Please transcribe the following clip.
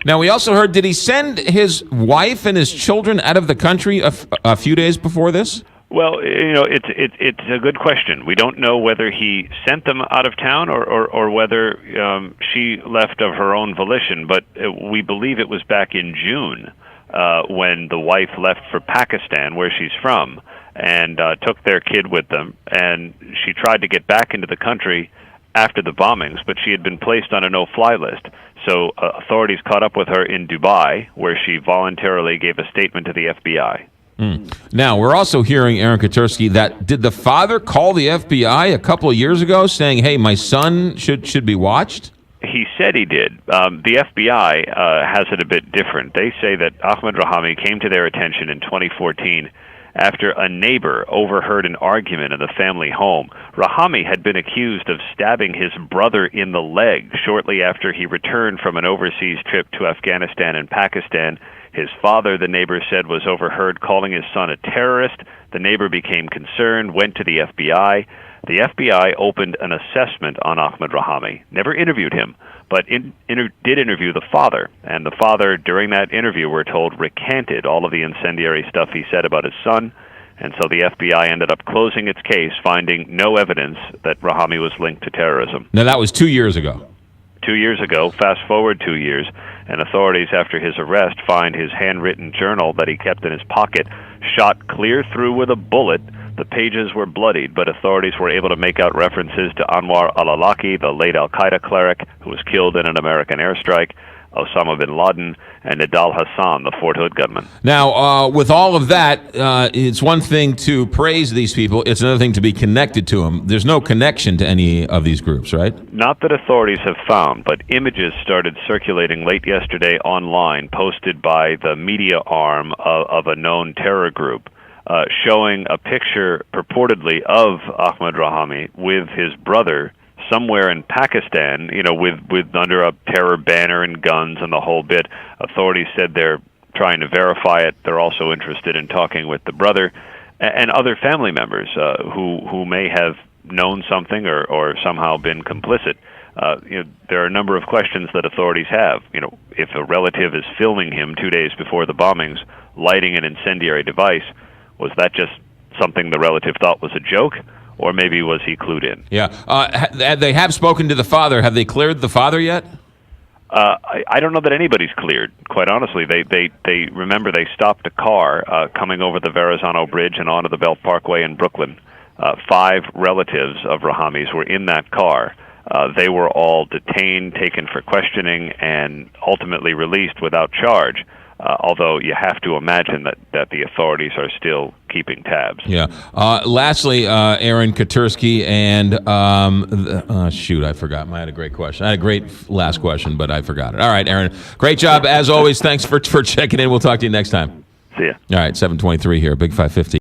Now, we also heard, did he send his wife and his children out of the country a few days before this? Well, it's a good question. We don't know whether he sent them out of town or whether she left of her own volition, but we believe it was back in June when the wife left for Pakistan, where she's from, and took their kid with them, and she tried to get back into the country after the bombings, but she had been placed on a no-fly list. So authorities caught up with her in Dubai, where she voluntarily gave a statement to the FBI. Now, we're also hearing, Aaron Katursky, that did the father call the FBI a couple of years ago saying, hey, my son should be watched? He said he did. The FBI has it a bit different. They say that Ahmed Rahami came to their attention in 2014 after a neighbor overheard an argument in the family home. Rahami had been accused of stabbing his brother in the leg shortly after he returned from an overseas trip to Afghanistan and Pakistan. His father, the neighbor said, was overheard calling his son a terrorist. The neighbor became concerned, went to the FBI. The FBI opened an assessment on Ahmed Rahami, never interviewed him, but did interview the father. And the father, during that interview, we're told, recanted all of the incendiary stuff he said about his son. And so the FBI ended up closing its case, finding no evidence that Rahami was linked to terrorism. Now, that was 2 years ago. 2 years ago, fast forward 2 years, and authorities after his arrest find his handwritten journal that he kept in his pocket shot clear through with a bullet. The pages were bloodied, but authorities were able to make out references to Anwar al-Awlaki, the late al-Qaeda cleric who was killed in an American airstrike, Osama bin Laden, and Nidal Hassan, the Fort Hood gunman. Now, with all of that, it's one thing to praise these people. It's another thing to be connected to them. There's no connection to any of these groups, right? Not that authorities have found, but images started circulating late yesterday online, posted by the media arm of a known terror group, showing a picture purportedly of Ahmed Rahami with his brother somewhere in Pakistan, with under a terror banner and guns and the whole bit. Authorities said they're trying to verify it. They're also interested in talking with the brother and other family members who may have known something or somehow been complicit. There are a number of questions that authorities have. If a relative is filming him 2 days before the bombings, lighting an incendiary device, was that just something the relative thought was a joke? Or maybe was he clued in? Yeah. They have spoken to the father. Have they cleared the father yet? I don't know that anybody's cleared, quite honestly. They remember they stopped a car coming over the Verrazano Bridge and onto the Belt Parkway in Brooklyn. 5 relatives of Rahami's were in that car. They were all detained, taken for questioning, and ultimately released without charge. Although you have to imagine that the authorities are still keeping tabs. Yeah. Lastly, Aaron Katursky, and shoot, I forgot. I had a great question. I had a great last question, but I forgot it. All right, Aaron, great job as always. Thanks for checking in. We'll talk to you next time. See ya. All right, 7:23 here, Big 550.